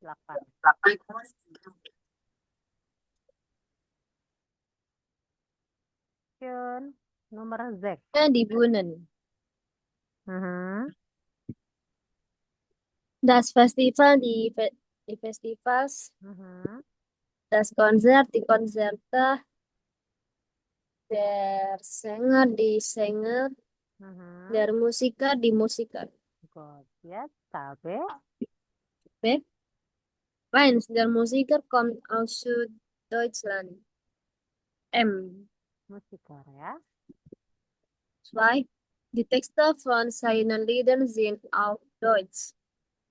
silakan. Nomor Z. Die Bühnen. Mhm. Das Festival, die Festivals. Mhm. Das Konzert, die Konzerte. Der Sänger, die Sänger. Mhm. Der Musiker, die Musiker. Gut. Jetzt B. B. Eins, der Musiker kommt aus Deutschland. M. Musiker ya. 2. Die Texte von seinen Liedern sind auf Deutsch.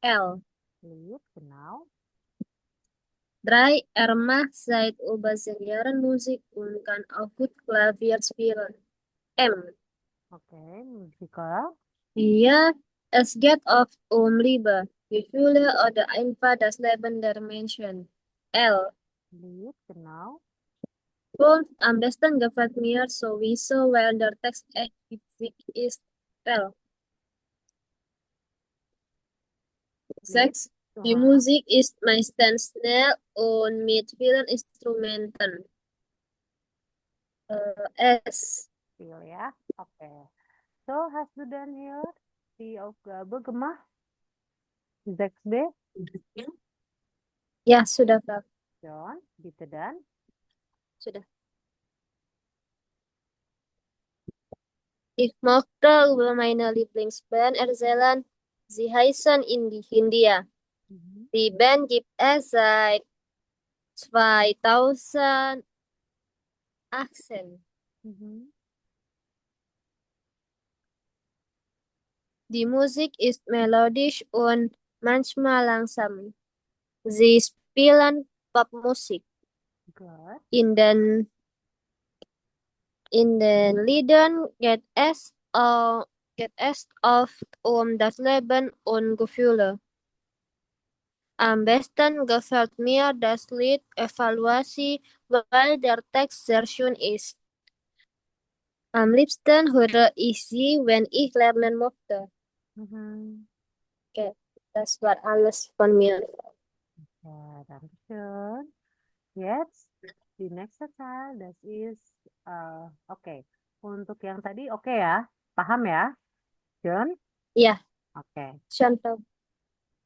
L. Lied, genau. 3. Er macht seit über 10 Jahren Musik und kann auch gut Klavier spielen. M. Okay, Musiker. 4. Es geht oft Liebe, Gefühle oder einfach das Leben der Menschen. L. Lied, genau. 5. Am besten gefällt mir sowieso, weil der Text echt witzig ist. L. Lied. 6. Die Aha. Musik ist meistens schnell und mit vielen Instrumenten. S. Feel ya. Okay. So, hast du dann hier die Aufgabe gemacht? 6b. Ya, sudah, Kak. John, bitte dann. Sudah. Ich mochte über meine Lieblingsband erzählen. Sie heißen Hindia. Mhm. Die Band gibt es seit 2018. Mhm. Die Musik ist melodisch und manchmal langsam. Sie spielen Popmusik. Gut. In den Liedern geht es oft das Leben und Gefühle. Am besten gefällt mir das Lied Evaluasi, weil der Text sehr schön ist. Am liebsten höre ich sie, wenn ich lernen möchte. Mhm. Okay, das war alles von mir. Ja, danke schön. Jetzt die nächste Zahl, das ist oke. Untuk yang tadi oke ya, paham ya, John? Ya, Oke. contoh.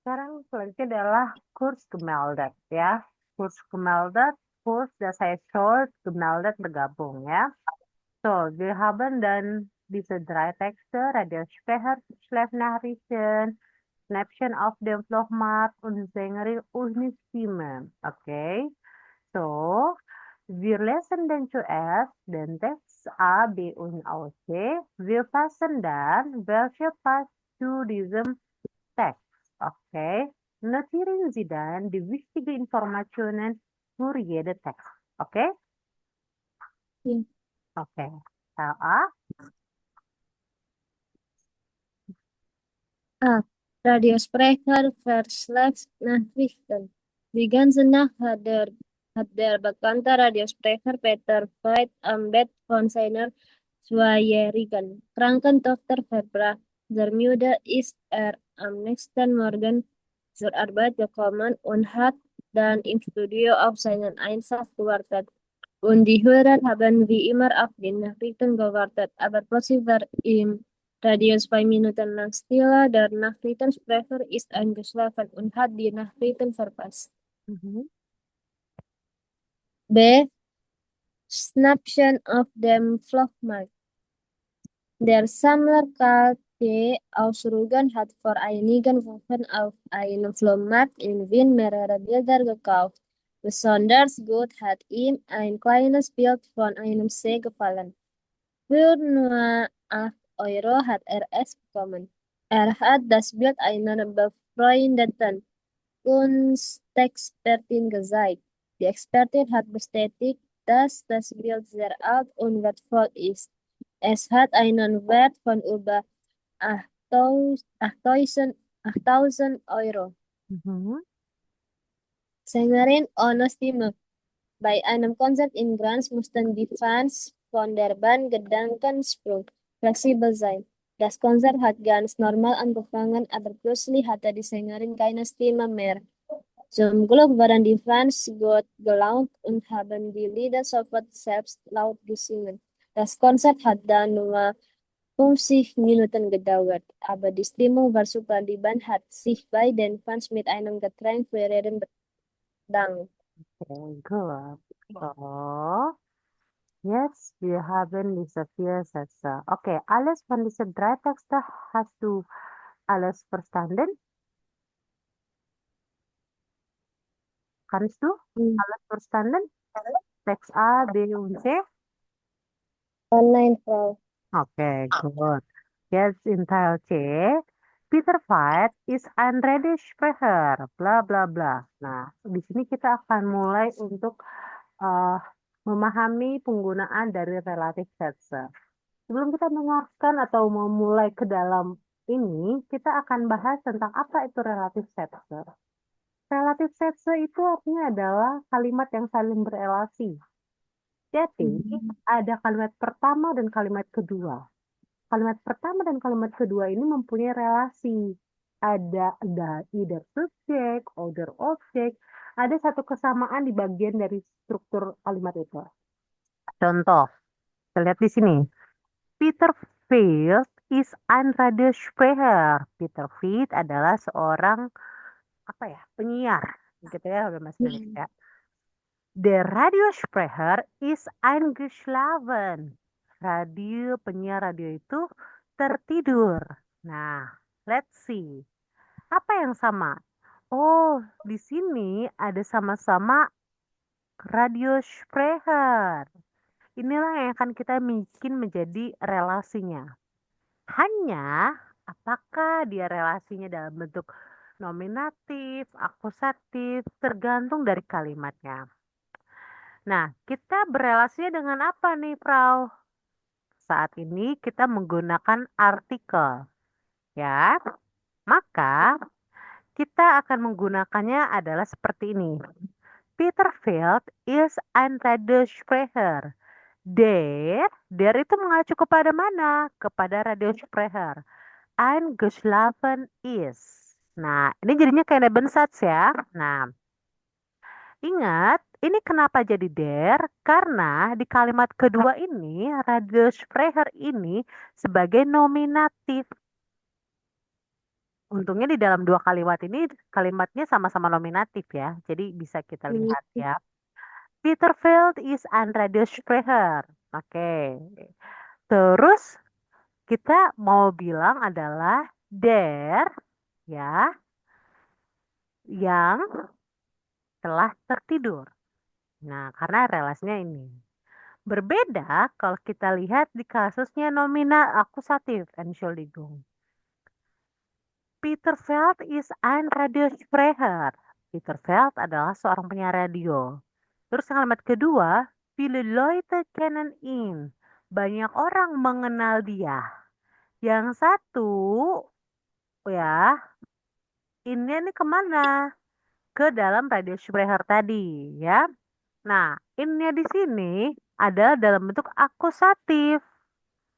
Sekarang selanjutnya adalah kurs gemeldet ya. Kurs gemeldet, kurs das heißt short, gemeldet bergabung ya. So, wir haben dann diese drei Texte, Radiosprecher, Schlafnachrichten, Snapshot auf dem Vlogmarkt und Sängerin Usni Stimme. Okay, so, wir lesen dann zuerst den Text A, B und auch C. Wir fassen dann, welche passt zu diesem Text. Okay, notieren Sie dann die wichtigen Informationen für jeden Text. Okay? Ya. Okay. Teil A. A. Radiosprecher Verschleißnachrichten. Die ganze Nacht hat der bekannte Radiosprecher Peter Voigt am Bett von seiner zweijährigen Krankentochter verbracht. Der Müde ist am nächsten Morgen zur Arbeit gekommen und hat dann im Studio auf seinen Einsatz gewartet. Und die Hörer haben wie immer auf die Nachrichten gewartet, aber plötzlich war im Radio 2 Minuten lang Stille, der Nachrichtensprecher ist eingeschlafen und hat die Nachrichten verpasst. Mhm. B. Snapshot auf dem Flohmarkt. Der Sammler Karl T. aus Rügen hat vor einigen Wochen auf einem Flohmarkt in Wien mehrere Bilder gekauft. Besonders gut hat ihm ein kleines Bild von einem See gefallen. Für nur 8 Euro hat er es bekommen. Er hat das Bild einer befreundeten Kunstexpertin gezeigt. Die Expertin hat bestätigt, dass das Bild sehr alt und wertvoll ist. Es hat einen Wert von über 8.000 Euro. Mhm. Sängerin Ono Stimme. Bei einem Konzert in Graz mussten die Fans von der Band Gedankensprung flexibel sein. Das Konzert hat ganz normal angefangen, aber plötzlich hatte die Sängerin keine Stimme mehr. Zum Glück waren die Fans gut gelaunt und haben die Lieder sofort selbst laut gesungen. Das Konzert hat dann nur 50 Minuten gedauert, aber die Stimmung war super. Die Band hat sich bei den Fans mit einem Getränk für ihren bedankt. Okay, good. So, jetzt, wir haben diese vier Sätze. Okay, alles von diesen drei Texten hast du alles verstanden? Kannst du Hm. alles verstanden? Teks A, B und C? Online, Frau. Okay, good. Jetzt in Teil C. Peter Fight is ein Redesprecher, bla bla bla. Nah, di sini kita akan mulai untuk eh, memahami penggunaan dari relative versa. Sebelum kita mendengarkan atau memulai ke dalam ini, kita akan bahas tentang apa itu relative versa. Relative versa itu artinya adalah kalimat yang saling berelasi. Jadi, ada kalimat pertama dan kalimat kedua. Kalimat pertama dan kalimat kedua ini mempunyai relasi. Ada either subject, other object, ada satu kesamaan di bagian dari struktur kalimat itu. Contoh, kita lihat di sini. Peter Field is ein Radiosprecher. Peter Field adalah seorang apa ya, penyiar, gitu ya, dalam bahasa Indonesia. Der Radiosprecher ist eingeschlafen. Penyiar radio itu tertidur. Nah, let's see. Apa yang sama? Oh, di sini ada sama-sama Radiosprecher. Inilah yang akan kita bikin menjadi relasinya. Hanya, apakah dia relasinya dalam bentuk nominatif, akusatif, tergantung dari kalimatnya. Nah, kita berelasinya dengan apa nih, Frau? Saat ini kita menggunakan artikel, ya. Maka kita akan menggunakannya adalah seperti ini. Peter Field is ein Radiosprecher. Der itu mengacu kepada mana? Kepada Radiosprecher. Ein geschlafen ist. Nah, ini jadinya kayak Nebensatz ya. Nah, ingat, ini kenapa jadi der? Karena di kalimat kedua ini, Radiosprecher ini sebagai nominatif. Untungnya di dalam dua kalimat ini, kalimatnya sama-sama nominatif ya. Jadi bisa kita lihat ya. Peter Field is ein Radiosprecher. Oke. Terus kita mau bilang adalah der ya yang telah tertidur. Nah, karena relasinya ini. Berbeda kalau kita lihat di kasusnya nominal akusatif, Entschuldigung. Peter Feld is ein Radiosprecher. Peter Feld adalah seorang penyiar radio. Terus kalimat kedua, viele Leute kennen ihn. Banyak orang mengenal dia. Yang satu, ya, ini nih kemana? Ke dalam Radiosprecher tadi, ya. Nah, in-nya di sini adalah dalam bentuk akusatif.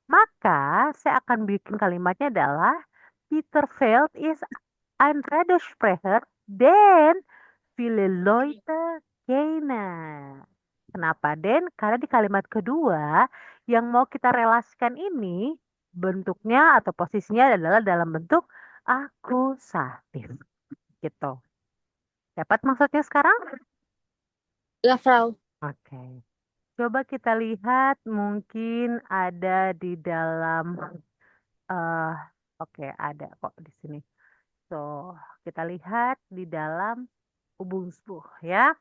Maka saya akan bikin kalimatnya adalah Peter Feld is ein Radiosprecher, den viele Leute kennen. Kenapa den? Karena di kalimat kedua yang mau kita relasikan ini bentuknya atau posisinya adalah dalam bentuk akusatif. Gitu. Dapat maksudnya sekarang? Ya, Frau. Oke. Coba kita lihat mungkin ada di dalam eh oke, ada kok di sini. So, kita lihat di dalam Ubungsbuh ya.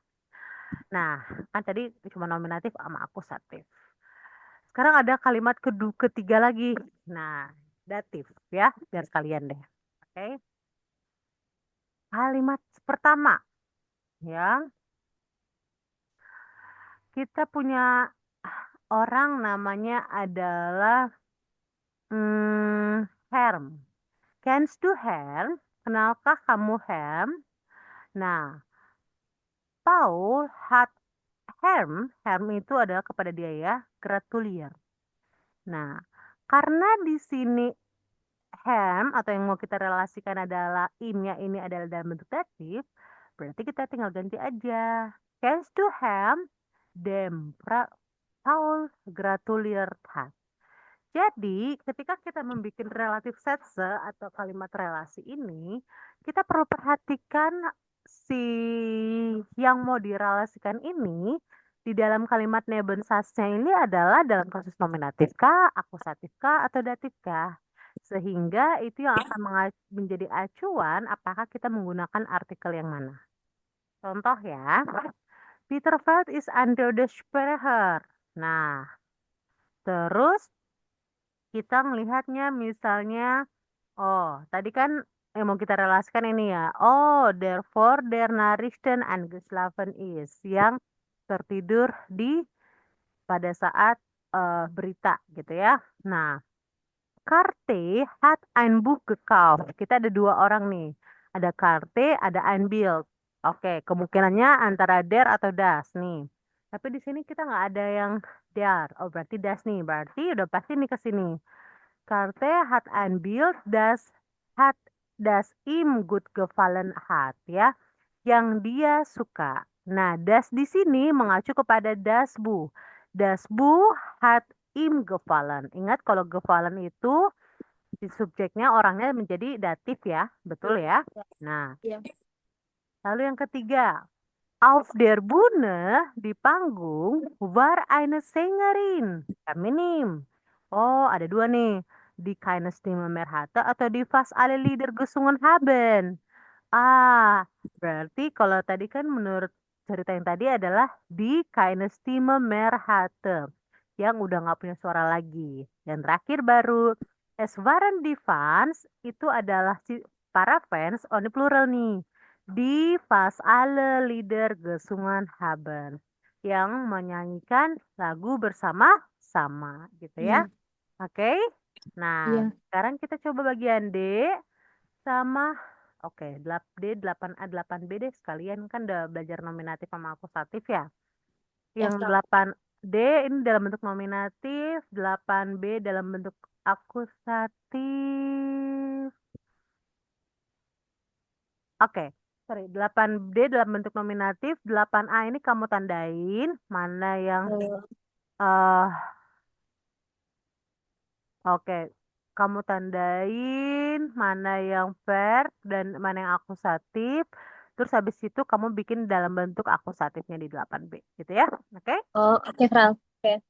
Nah, kan tadi cuma nominatif sama akusatif. Sekarang ada kalimat ketiga lagi. Nah, datif ya, biar sekalian deh. Oke. Kalimat pertama ya. Kita punya orang namanya adalah Herm. Kennst du Herm? Kenalkah kamu Herm? Nah, Paul hat Herm itu adalah kepada dia ya, gratulier. Nah, karena di sini Herm atau yang mau kita relasikan adalah in-nya ini adalah dalam bentuk datif, Berarti kita tinggal ganti aja. Kennst du hem dem Paul gratuliert hat. Jadi, ketika kita membuat relatif setze atau kalimat relasi ini, kita perlu perhatikan si yang mau direlasikan ini di dalam kalimat Nebensatznya ini adalah dalam kasus nominatif kah, akusatif kah, atau datif kah. Sehingga itu yang akan menjadi acuan apakah kita menggunakan artikel yang mana. Contoh ya, Peter felt is under the Sprecher. Nah, terus kita melihatnya misalnya, oh tadi kan yang mau kita relasikan ini ya, oh therefore der Nachrichten angeschlafen is, yang tertidur pada saat berita gitu ya. Nah, Karte hat ein Buch gekauft. Kita ada dua orang nih. Ada Karte, ada ein Bild. Oke, kemungkinannya antara der atau das nih. Tapi di sini kita nggak ada yang der. Oh, berarti das nih. Berarti udah pasti nih ke sini. Karte hat ein Bild, hat das ihm gut gefallen hat ya. Yang dia suka. Nah, das di sini mengacu kepada das Bu. Das Bu hat ihm gefallen. Ingat kalau gefallen itu si subjeknya orangnya menjadi datif ya, betul ya? Nah, Ya. lalu yang ketiga, auf der Bühne di panggung war eine Sängerin, feminim. Oh, ada dua nih, di keine Stimme mehr hatte atau di fast alle Lieder gesungen haben. Ah, berarti kalau tadi kan menurut cerita yang tadi adalah di keine Stimme mehr hatte, yang udah nggak punya suara lagi. Dan terakhir baru es waren die Fans, itu adalah para fans on the plural nih. Di fast alle Lieder gesungen haben, yang menyanyikan lagu bersama-sama gitu ya. Ya. Oke. Nah, Iya. sekarang kita coba bagian D sama oke, D 8A 8B deh sekalian kan udah belajar nominatif sama akusatif ya. Ya, Yang Kak. 8D ini dalam bentuk nominatif, 8B dalam bentuk akusatif. Oke, sorry, 8D dalam bentuk nominatif, 8A ini kamu tandain mana yang eh oke, kamu tandain mana yang verb dan mana yang akusatif. Terus habis itu kamu bikin dalam bentuk akusatifnya di 8B gitu ya. Oke? Oh, oke, Fral. Oke.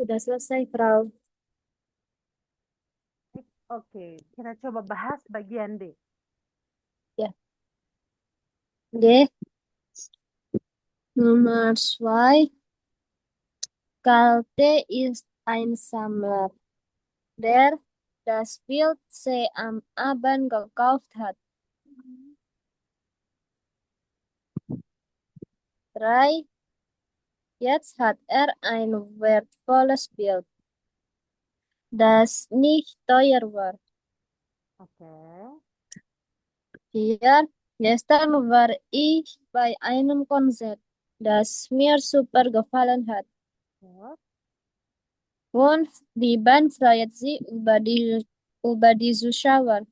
Sudah selesai, Frau. Oke, kita coba bahas bagian D. Ya. D. Nummer 2. Kalte ist ein Sammler, der das Bild sie am Abend gekauft hat. 3. Jetzt hat er ein wertvolles Bild, das nicht teuer war. Oke. 4. Gestern war ich bei einem Konzert, das mir super gefallen hat. Terus, 5. Die Band freut sich über die Zuschauer,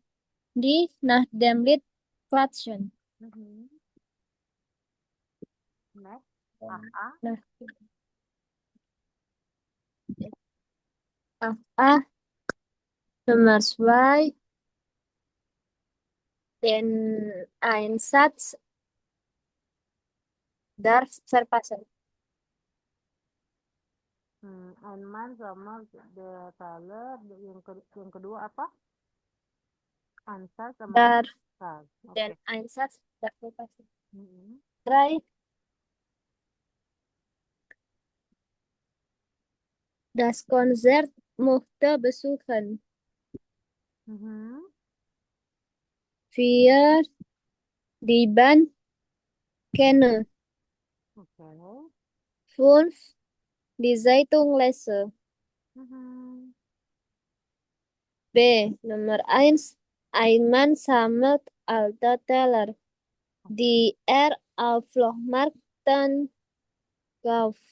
die nach dem Lied klatschen. mhm. Next, AA. Nah, A. Nummer 2. Den Einsatz darf verpassen. Einman sama the Thaler. Yang kedua apa? Ansar sama Darf Ansar. den Oke. Einsatz darf verpassen. Mhm. 3. Das Konzert möchte besuchen. Mhm. 4. Die Band kenne. Oke. 5. Die Zeitung lese. Mhm. B. Nummer 1. Ein Mann sammelt alte Teller, die er auf Flohmärkten kauft.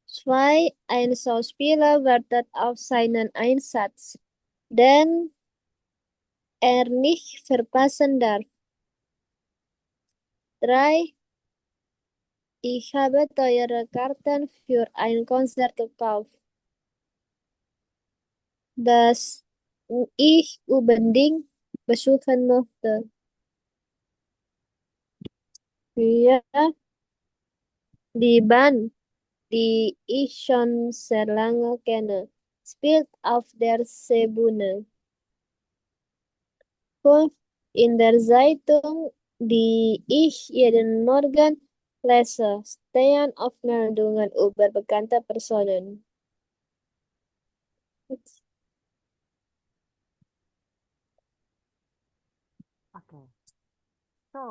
2. Ein Schauspieler wartet auf seinen Einsatz, den er nicht verpassen darf. 3. Ich habe teure Karten für ein Konzert gekauft, das ich unbedingt besuchen möchte. 4. Die Band, die ich schon sehr lange kenne, spielt auf der Seebühne. 5. In der Zeitung, die ich jeden Morgen lese, stehen oft Meldungen über bekannte Personen. Oke. So,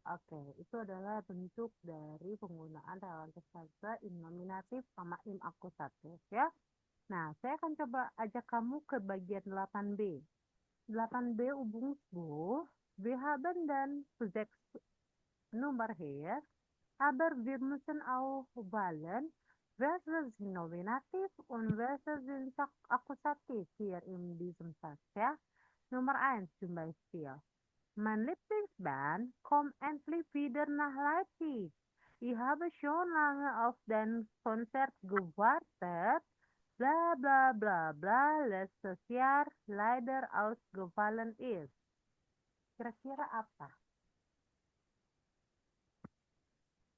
oke, itu adalah bentuk dari penggunaan relatif kata in nominatif sama in akusatif ya. Nah, saya akan coba ajak kamu ke bagian 8B. 8B Übungsbuch. Wir haben dann sechs Nummer hier, aber wir müssen auch wählen, welche sind Nominativ und welche sind Akkusativ hier in diesem Satz, ja. Nummer 1 zum Beispiel. Mein Lieblingsband kommt endlich wieder nach Leipzig. Ich habe schon lange auf den Konzert gewartet. Bla bla bla bla, letztes Jahr leider ausgefallen ist. Kira-kira apa?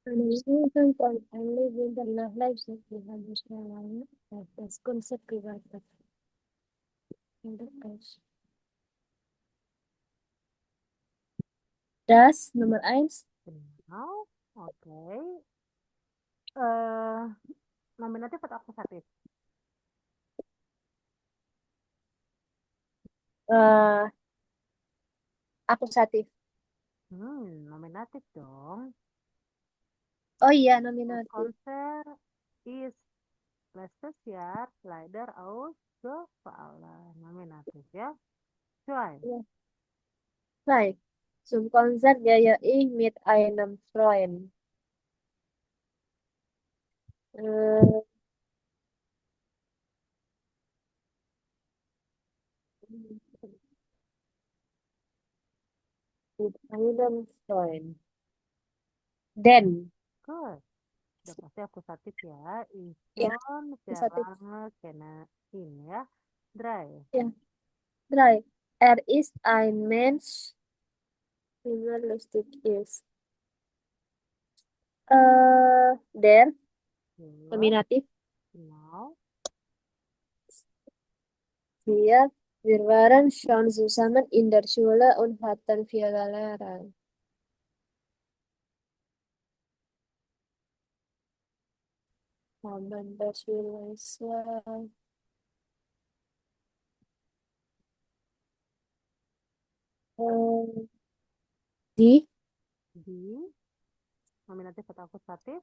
Analysieren von Anliegen nach Leipzig, die haben schon lange auf das Konzept gewartet. Das Nummer 1. Genau, oke. Eh, Nominatif atau akusatif? Uh, akusatif. Nominatif dong. Oh iya, Das nominatif. Konzert ist letztes Jahr leider ausgefallen. Nominatif ya. Zwei. Ja. Baik. Zum Konzert gehe ich mit einem Freund. Äh, mit einem Freund. Den. Good. Udah pasti akusatif ya. Ja, Ison, akusatif. Serang, Kena, in ya. Drei. Ja. 3. Er ist ein Mensch, der lustig ist. Der Plural. Nominativ. Genau. Wir waren schon zusammen in der Schule und hatten viele Lehrer. Haben das Schulschule. Die Die. Nominatif atau akusatif?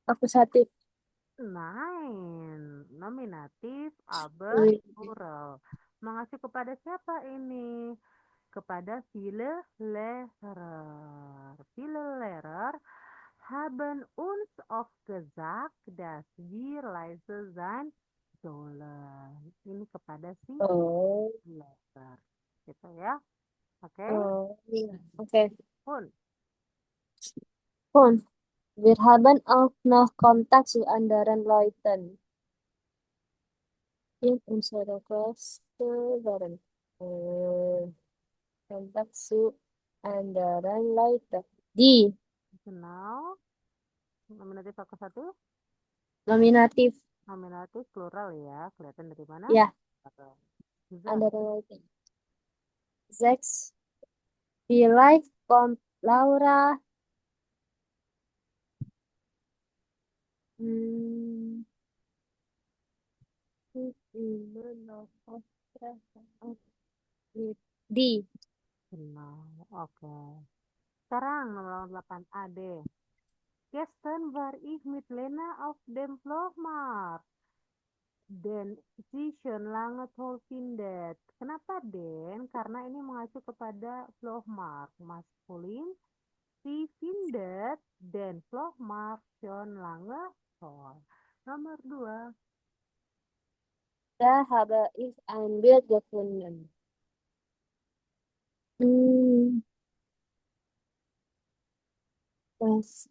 akusatif. Nein. Nominatif, aber Wih. plural. Mengacu kepada siapa ini? Kepada viele Lehrer. Viele Lehrer haben uns oft gesagt, dass wir leise sein sollen. Ini kepada si Oh, Lehrer. Gitu ya. Oke. oh, iya. Oke. Pun. Und wir haben auch noch Kontakt zu anderen Leuten in unserer Klasse waren. Kontakt zu anderen Leuten. Die Genau. Nominatif akusatif? nominatif. Nominatif plural ya. Kelihatan dari mana? Ja, Plural. andere Leute. 6. Vielleicht kommt Laura hm, immer noch auf Treffen mit die. Genau. Oke. Sekarang nomor 8A deh. Gestern war ich mit Lena auf dem Flohmarkt. Den sie schon lange toll findet. Kenapa Den? Karena ini mengacu kepada Flohmarkt. Maskulin. Sie findet den Flohmarkt schon lange toll. Nomor 2. Da habe ich ein Bild gefunden. Hm, was?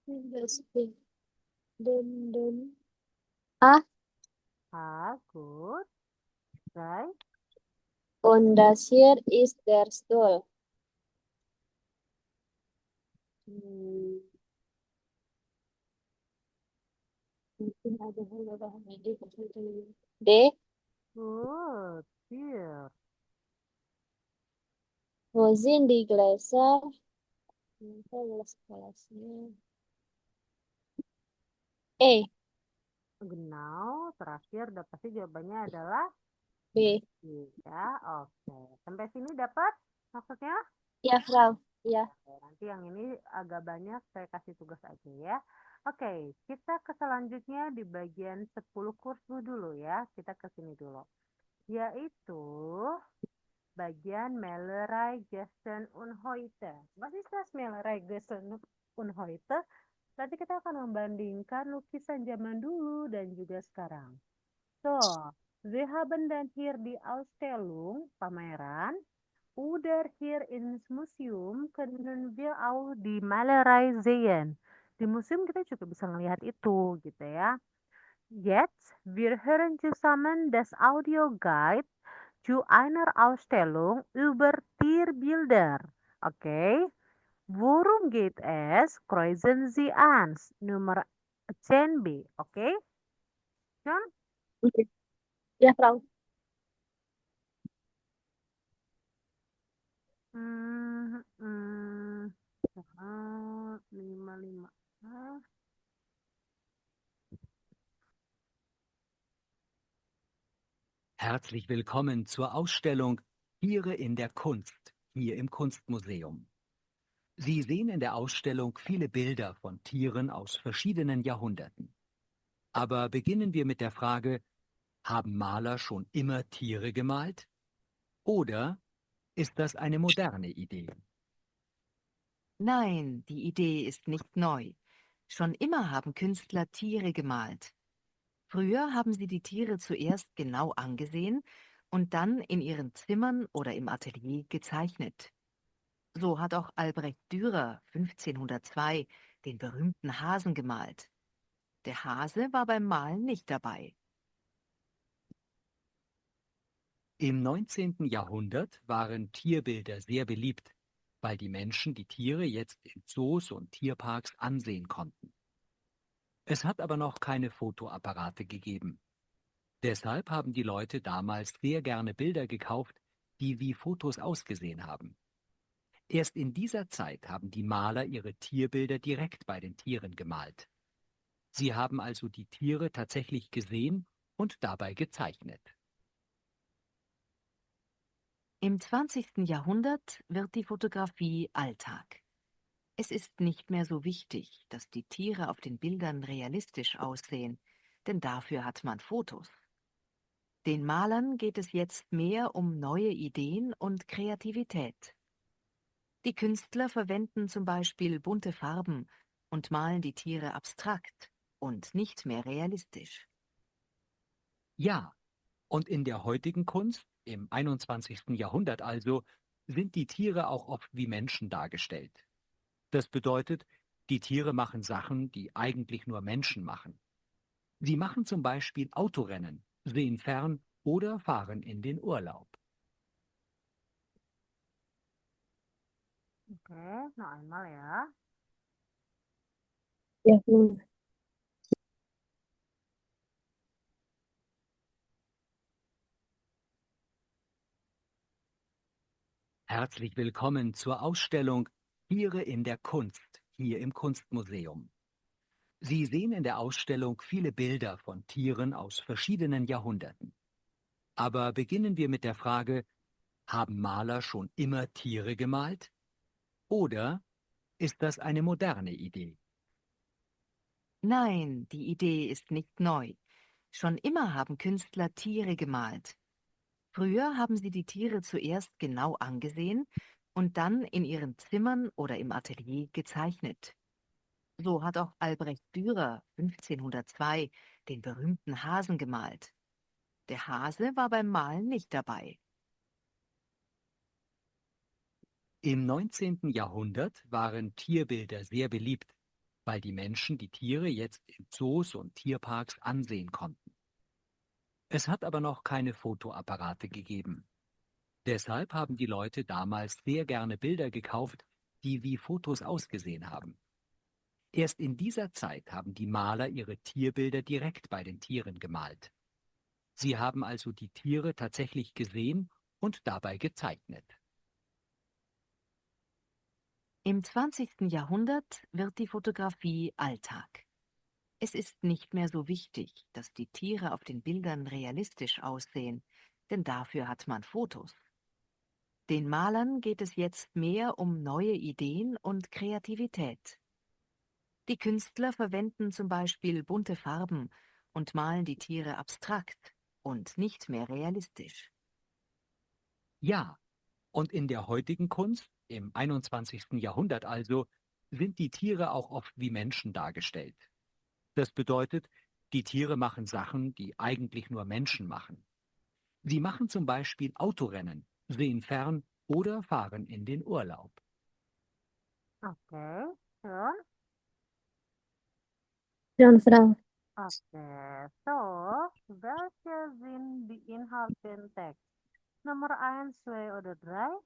Das Bild. Den. Ah, Gut. 3. und das hier ist der Stuhl. Hm, mungkin ada hal bahan ide. D. Gut. 4. Wo sind die Gläser? Gelas-gelasnya. E. Genau. Terakhir udah pasti jawabannya adalah B. ya. Oke. Sampai sini dapat maksudnya? Ya, Frau. Ya. Oke, nanti yang ini agak banyak saya kasih tugas aja ya. Oke, kita ke selanjutnya di bagian 10 kursus dulu ya. Kita ke sini dulu. Yaitu bagian Malerai Gesten und heute. Was ist das Malerai Gesten und heute? Nanti kita akan membandingkan lukisan zaman dulu dan juga sekarang. So, wir haben dann hier die Ausstellung, pameran. Oder hier ins Museum können wir auch die Malerei sehen. Di museum kita juga bisa melihat itu gitu ya. Jetzt, wir hören zusammen das Audioguide zu einer Ausstellung über Tierbilder. Okay, worum geht es? Kreuzen Sie ans Nummer 10b. Okay, John? Oke. Ya, Frau. Hmm, hmm, 55. Herzlich willkommen zur Ausstellung Tiere in der Kunst, hier im Kunstmuseum. Sie sehen in der Ausstellung viele Bilder von Tieren aus verschiedenen Jahrhunderten. Aber beginnen wir mit der Frage, haben Maler schon immer Tiere gemalt? Oder ist das eine moderne Idee? Nein, die Idee ist nicht neu. Schon immer haben Künstler Tiere gemalt. Früher haben sie die Tiere zuerst genau angesehen und dann in ihren Zimmern oder im Atelier gezeichnet. So hat auch Albrecht Dürer 1502 den berühmten Hasen gemalt. Der Hase war beim Malen nicht dabei. Im 19. Jahrhundert waren Tierbilder sehr beliebt. weil die Menschen die Tiere jetzt in Zoos und Tierparks ansehen konnten. Es hat aber noch keine Fotoapparate gegeben. Deshalb haben die Leute damals sehr gerne Bilder gekauft, die wie Fotos ausgesehen haben. Erst in dieser Zeit haben die Maler ihre Tierbilder direkt bei den Tieren gemalt. Sie haben also die Tiere tatsächlich gesehen und dabei gezeichnet. Im 20. Jahrhundert wird die Fotografie Alltag. Es ist nicht mehr so wichtig, dass die Tiere auf den Bildern realistisch aussehen, denn dafür hat man Fotos. Den Malern geht es jetzt mehr um neue Ideen und Kreativität. Die Künstler verwenden zum Beispiel bunte Farben und malen die Tiere abstrakt und nicht mehr realistisch. Ja, und in der heutigen Kunst, im 21. Jahrhundert also, sind die Tiere auch oft wie Menschen dargestellt. Das bedeutet, die Tiere machen Sachen, die eigentlich nur Menschen machen. Sie machen zum Beispiel Autorennen, sehen fern oder fahren in den Urlaub. Oke, noch einmal ya. Ja, nun. Herzlich willkommen zur Ausstellung Tiere in der Kunst, hier im Kunstmuseum. Sie sehen in der Ausstellung viele Bilder von Tieren aus verschiedenen Jahrhunderten. Aber beginnen wir mit der Frage, haben Maler schon immer Tiere gemalt? Oder ist das eine moderne Idee? Nein, die Idee ist nicht neu. Schon immer haben Künstler Tiere gemalt. Früher haben sie die Tiere zuerst genau angesehen und dann in ihren Zimmern oder im Atelier gezeichnet. So hat auch Albrecht Dürer 1502 den berühmten Hasen gemalt. Der Hase war beim Malen nicht dabei. Im 19. Jahrhundert waren Tierbilder sehr beliebt, weil die Menschen die Tiere jetzt in Zoos und Tierparks ansehen konnten. Es hat aber noch keine Fotoapparate gegeben. Deshalb haben die Leute damals sehr gerne Bilder gekauft, die wie Fotos ausgesehen haben. Erst in dieser Zeit haben die Maler ihre Tierbilder direkt bei den Tieren gemalt. Sie haben also die Tiere tatsächlich gesehen und dabei gezeichnet. Im 20. Jahrhundert wird die Fotografie Alltag. Es ist nicht mehr so wichtig, dass die Tiere auf den Bildern realistisch aussehen, denn dafür hat man Fotos. Den Malern geht es jetzt mehr um neue Ideen und Kreativität. Die Künstler verwenden zum Beispiel bunte Farben und malen die Tiere abstrakt und nicht mehr realistisch. Ja, und in der heutigen Kunst, im 21. Jahrhundert also, sind die Tiere auch oft wie Menschen dargestellt. Das bedeutet, die Tiere machen Sachen, die eigentlich nur Menschen machen. Sie machen zum Beispiel Autorennen, sehen fern oder fahren in den Urlaub. Oke, Sun. John Frau. Oke, so, welche sind die Inhalten Text? Nomor 1, 2 oder 3?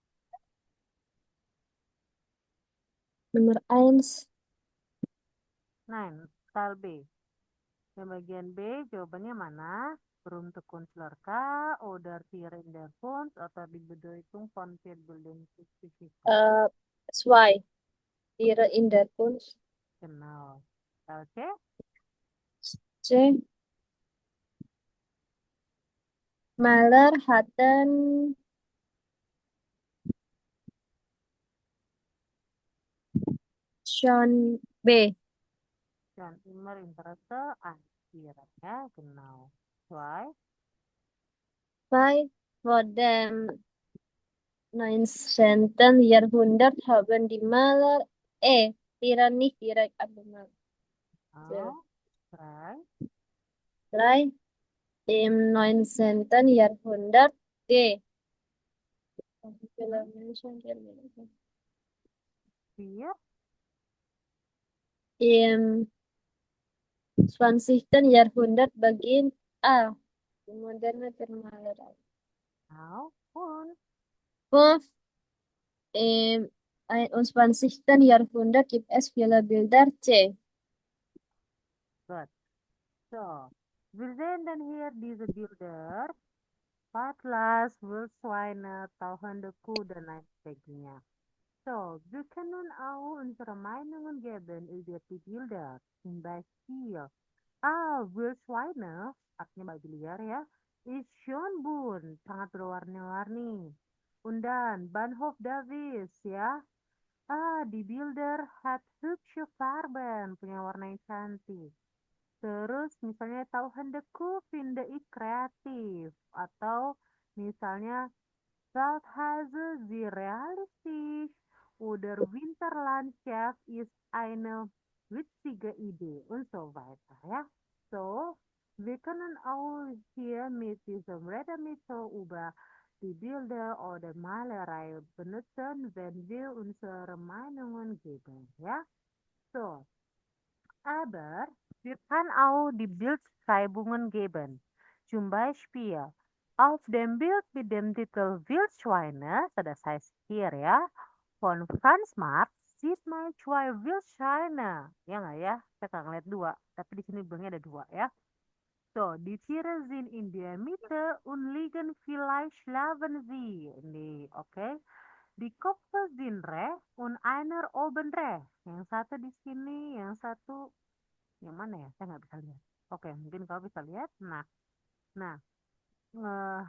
Nomor 1. Nein, Teil B. Yang bagian B, jawabannya mana? Beruntukkunstler K, oder Tiere in der Kunst, atau die Bedeutung von Bildungsspezifika? 2. Tiere in der Kunst. Genau. Teil C? C. Maler hatten schon B. Dan immer Interesse an Tiere, ya, genau. Why? 2. Vor dem 19. Jahrhundert haben die Maler Tiere nicht direkt abgemalt. Oh, 3. 3. Im 19. Jahrhundert G. 4. Im 20. Jahrhundert beginnt A. Die moderne Vermalerei. Nou, 5. 5. Im 21. Jahrhundert gibt es viele Bilder. C. Good. So, wir sehen dann hier diese Bilder. Atlas, Wildschweine, tauchende Kuh dan lain sebagainya. So, wir können auch unsere Meinungen geben über die Bilder. Zum Beispiel, Wildschweine, artinya babi liar ya, ist schon bunt, sangat berwarna-warni. Und dann Bahnhof Davis ya, die Bilder hat hübsche Farben, punya warna yang cantik. Terus misalnya tauhende Kuh finde ich kreatif. Atau misalnya Waldhase sehr realistisch oder Winterlandschaft ist eine witzige Idee und so weiter, ja. So, wir können auch hier mit diesem Redemittel über die Bilder oder Malerei benutzen, wenn wir unsere Meinungen geben, ja. So, aber wir können auch die Bildbeschreibungen geben. Zum Beispiel, auf dem Bild mit dem Titel Wildschweine, so das heißt hier ya, von Franz Marc, sieht man zwei Wildschweine. Ya nggak ya? Saya nggak ngeliat dua, tapi di sini bilangnya ada dua ya. So, die Tiere sind in der Mitte und liegen vielleicht schlafen sie. Ini, oke. Die Köpfe sind rechts und einer oben rechts. Yang satu di sini, yang satu yang mana ya? Saya nggak bisa lihat. Oke, mungkin kau bisa lihat. Nah, eh,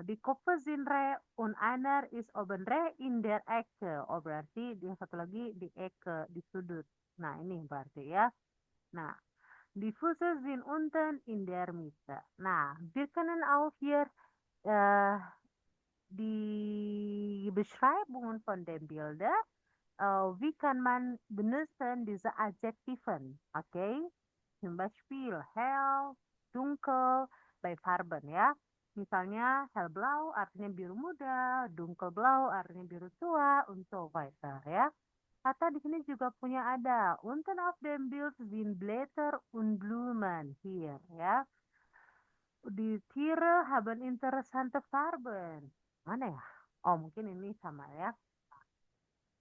die Köpfe sind rechts und einer ist oben rechts in der Ecke. Oh, berarti yang satu lagi di Ecke, di sudut. Nah, ini berarti ya. Nah, die Füße sind unten in der Mitte. Nah, wir können auch hier die Beschreibungen von den Bildern, wie kann man benutzen diese Adjektiven, okay? Zum Beispiel hell, dunkel, bei Farben ya. Misalnya hellblau artinya biru muda, dunkelblau artinya biru tua, und so weiter ya. Atau di sini juga punya ada unten auf dem Bild sind Blätter und Blumen hier ya. Die Tiere haben interessante Farben. Mana ya? Oh, mungkin ini sama ya.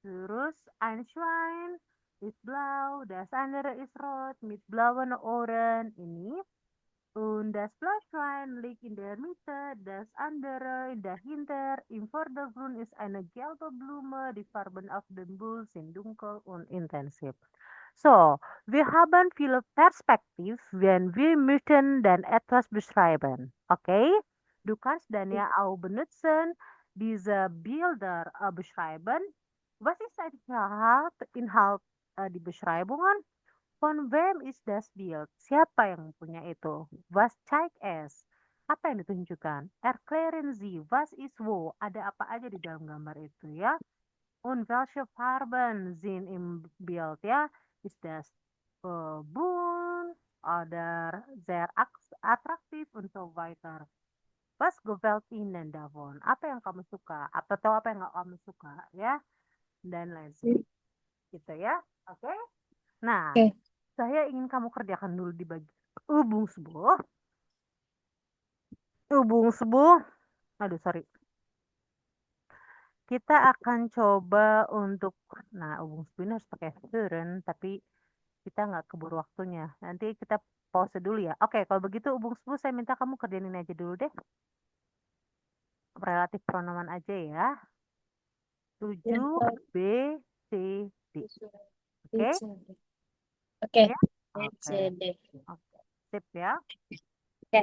Terus ein Schwein ist blau, das andere ist rot mit blauen Ohren. Ini. Und das Blauschwein liegt in der Mitte, das andere dahinter. Im Vordergrund ist eine gelbe Blume, die Farben auf dem Bild sind dunkel und intensiv. So, wir haben viele Perspektiv, wenn wir möchten dann etwas beschreiben. Okay? Du kannst dann ja auch benutzen, diese Bilder beschreiben. Was ist eigentlich Inhalt die Beschreibungen? Von wem ist das Bild? Siapa yang punya itu? Was zeigt es? Apa yang ditunjukkan? Erklären Sie, was ist wo? Ada apa aja di dalam gambar itu ya? Und welche Farben sind im Bild ya? Ist das bunt oder sehr attraktiv und so weiter. Was gefällt Ihnen davon? Apa yang kamu suka? Atau tahu apa yang nggak kamu suka ya? Dan lain sebagainya. Gitu ya. Oke? Nah, Oke. saya ingin kamu kerjakan dulu di bagian hubung sebuah. Hubung sebuah. Aduh, sorry. Kita akan coba untuk, hubung sebuah ini harus pakai turun, tapi kita nggak keburu waktunya. Nanti kita pause dulu ya. Oke, kalau begitu hubung sebuah saya minta kamu kerjain ini aja dulu deh. Relatif pronomen aja ya. 7 B, C, D. Oke? Oke. Ya? B, C, D. Oke. Sip ya. Oke.